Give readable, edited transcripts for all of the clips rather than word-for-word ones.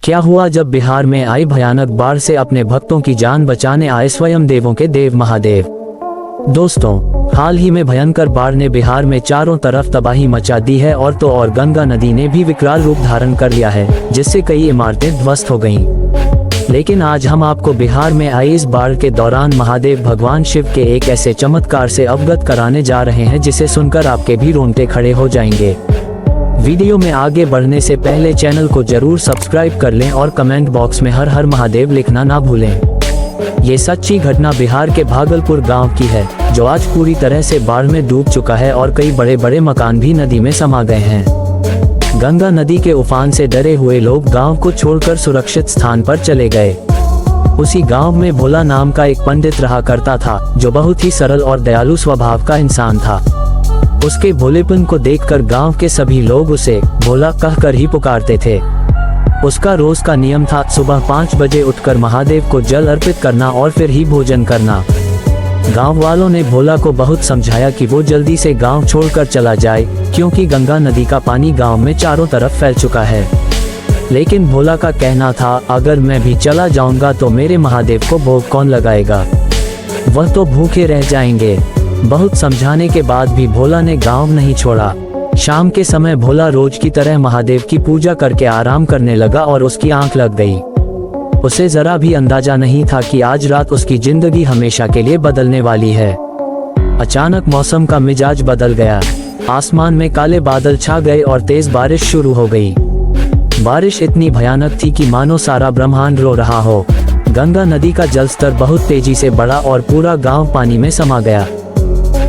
क्या हुआ जब बिहार में आई भयानक बाढ़ से अपने भक्तों की जान बचाने आए स्वयं देवों के देव महादेव। दोस्तों, हाल ही में भयंकर बाढ़ ने बिहार में चारों तरफ तबाही मचा दी है और तो और गंगा नदी ने भी विकराल रूप धारण कर लिया है, जिससे कई इमारतें ध्वस्त हो गईं। लेकिन आज हम आपको बिहार में आई इस बाढ़ के दौरान महादेव भगवान शिव के एक ऐसे चमत्कार से अवगत कराने जा रहे हैं जिसे सुनकर आपके भी रोंगटे खड़े हो जाएंगे। वीडियो में आगे बढ़ने से पहले चैनल को जरूर सब्सक्राइब कर लें और कमेंट बॉक्स में हर हर महादेव लिखना ना भूलें। ये सच्ची घटना बिहार के भागलपुर गांव की है, जो आज पूरी तरह से बाढ़ में डूब चुका है और कई बड़े बड़े मकान भी नदी में समा गए हैं। गंगा नदी के उफान से डरे हुए लोग गांव को छोड़कर सुरक्षित स्थान पर चले गए। उसी गांव में भोला नाम का एक पंडित रहा करता था, जो बहुत ही सरल और दयालु स्वभाव का इंसान था। उसके भोलेपन को देखकर गांव के सभी लोग उसे भोला कहकर ही पुकारते थे। उसका रोज का नियम था सुबह 5 बजे उठकर महादेव को जल अर्पित करना और फिर ही भोजन करना। गांव वालों ने भोला को बहुत समझाया कि वो जल्दी से गांव छोड़कर चला जाए, क्योंकि गंगा नदी का पानी गांव में चारों तरफ फैल चुका है। लेकिन भोला का कहना था, अगर मैं भी चला जाऊंगा तो मेरे महादेव को भोग कौन लगाएगा, वह तो भूखे रह जाएंगे। बहुत समझाने के बाद भी भोला ने गांव नहीं छोड़ा। शाम के समय भोला रोज की तरह महादेव की पूजा करके आराम करने लगा और उसकी आंख लग गई। उसे जरा भी अंदाजा नहीं था कि आज रात उसकी जिंदगी हमेशा के लिए बदलने वाली है। अचानक मौसम का मिजाज बदल गया। आसमान में काले बादल छा गए और तेज बारिश शुरू हो गई। बारिश इतनी भयानक थी कि मानो सारा ब्रह्मांड रो रहा हो। गंगा नदी का जलस्तर बहुत तेजी से बढ़ा और पूरा गांव पानी में समा गया।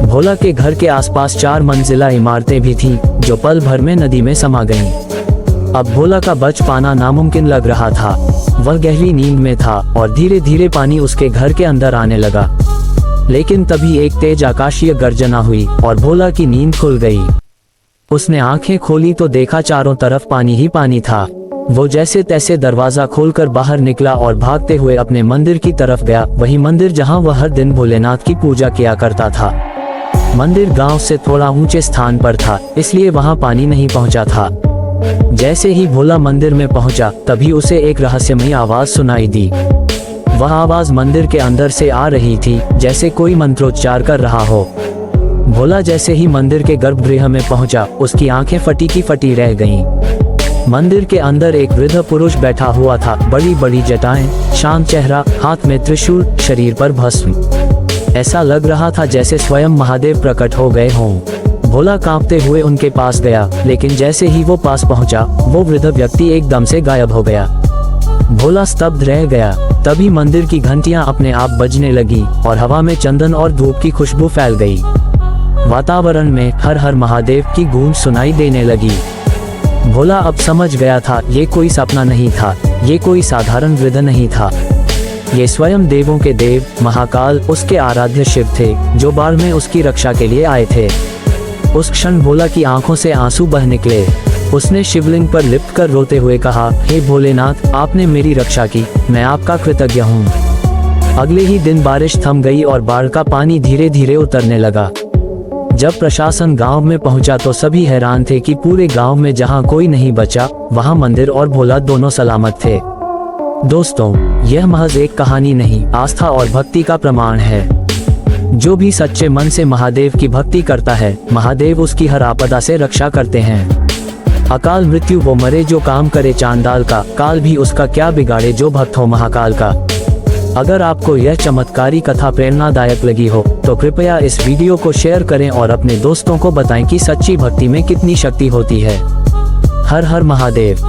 भोला के घर के आसपास 4 मंजिला इमारतें भी थीं, जो पल भर में नदी में समा गईं। अब भोला का बच पाना नामुमकिन लग रहा था। वह गहरी नींद में था और धीरे धीरे पानी उसके घर के अंदर आने लगा। लेकिन तभी एक तेज आकाशीय गर्जना हुई और भोला की नींद खुल गई। उसने आंखें खोली तो देखा चारों तरफ पानी ही पानी था। वो जैसे तैसे दरवाजा खोलकर बाहर निकला और भागते हुए अपने मंदिर की तरफ गया, वही मंदिर जहां वह हर दिन भोलेनाथ की पूजा किया करता था। मंदिर गांव से थोड़ा ऊंचे स्थान पर था, इसलिए वहां पानी नहीं पहुंचा था। जैसे ही भोला मंदिर में पहुंचा, तभी उसे एक रहस्यमयी आवाज सुनाई दी। वह आवाज मंदिर के अंदर से आ रही थी, जैसे कोई मंत्रोच्चार कर रहा हो। भोला जैसे ही मंदिर के गर्भगृह में पहुंचा, उसकी आंखें फटी की फटी रह गईं। मंदिर के अंदर एक वृद्ध पुरुष बैठा हुआ था। बड़ी बड़ी जटाएं, शांत चेहरा, हाथ में त्रिशूल, शरीर पर भस्म। ऐसा लग रहा था जैसे स्वयं महादेव प्रकट हो गए हों। भोला कांपते हुए उनके पास गया, लेकिन जैसे ही वो पास पहुंचा, वो वृद्ध व्यक्ति एकदम से गायब हो गया। भोला स्तब्ध रह गया। तभी मंदिर की घंटियां अपने आप बजने लगी और हवा में चंदन और धूप की खुशबू फैल गई। वातावरण में हर हर महादेव की गूंज सुनाई देने लगी। भोला अब समझ गया था, ये कोई सपना नहीं था, ये कोई साधारण वृद्ध नहीं था। ये स्वयं देवों के देव महाकाल, उसके आराध्य शिव थे, जो बाढ़ में उसकी रक्षा के लिए आए थे। उस क्षण भोला की आंखों से आंसू बह निकले। उसने शिवलिंग पर लिपट कर रोते हुए कहा, हे भोलेनाथ, आपने मेरी रक्षा की, मैं आपका कृतज्ञ हूँ। अगले ही दिन बारिश थम गई और बाढ़ का पानी धीरे धीरे उतरने लगा। जब प्रशासन गांव में पहुंचा तो सभी हैरान थे कि पूरे गांव में जहां कोई नहीं बचा, वहां मंदिर और भोला दोनों सलामत थे। दोस्तों, यह महज एक कहानी नहीं, आस्था और भक्ति का प्रमाण है। जो भी सच्चे मन से महादेव की भक्ति करता है, महादेव उसकी हर आपदा से रक्षा करते हैं। अकाल मृत्यु वो मरे जो काम करे चांडाल का, काल भी उसका क्या बिगाड़े जो भक्त हो महाकाल का। अगर आपको यह चमत्कारी कथा प्रेरणादायक लगी हो तो कृपया इस वीडियो को शेयर करें और अपने दोस्तों को बताएं कि सच्ची भक्ति में कितनी शक्ति होती है। हर हर महादेव।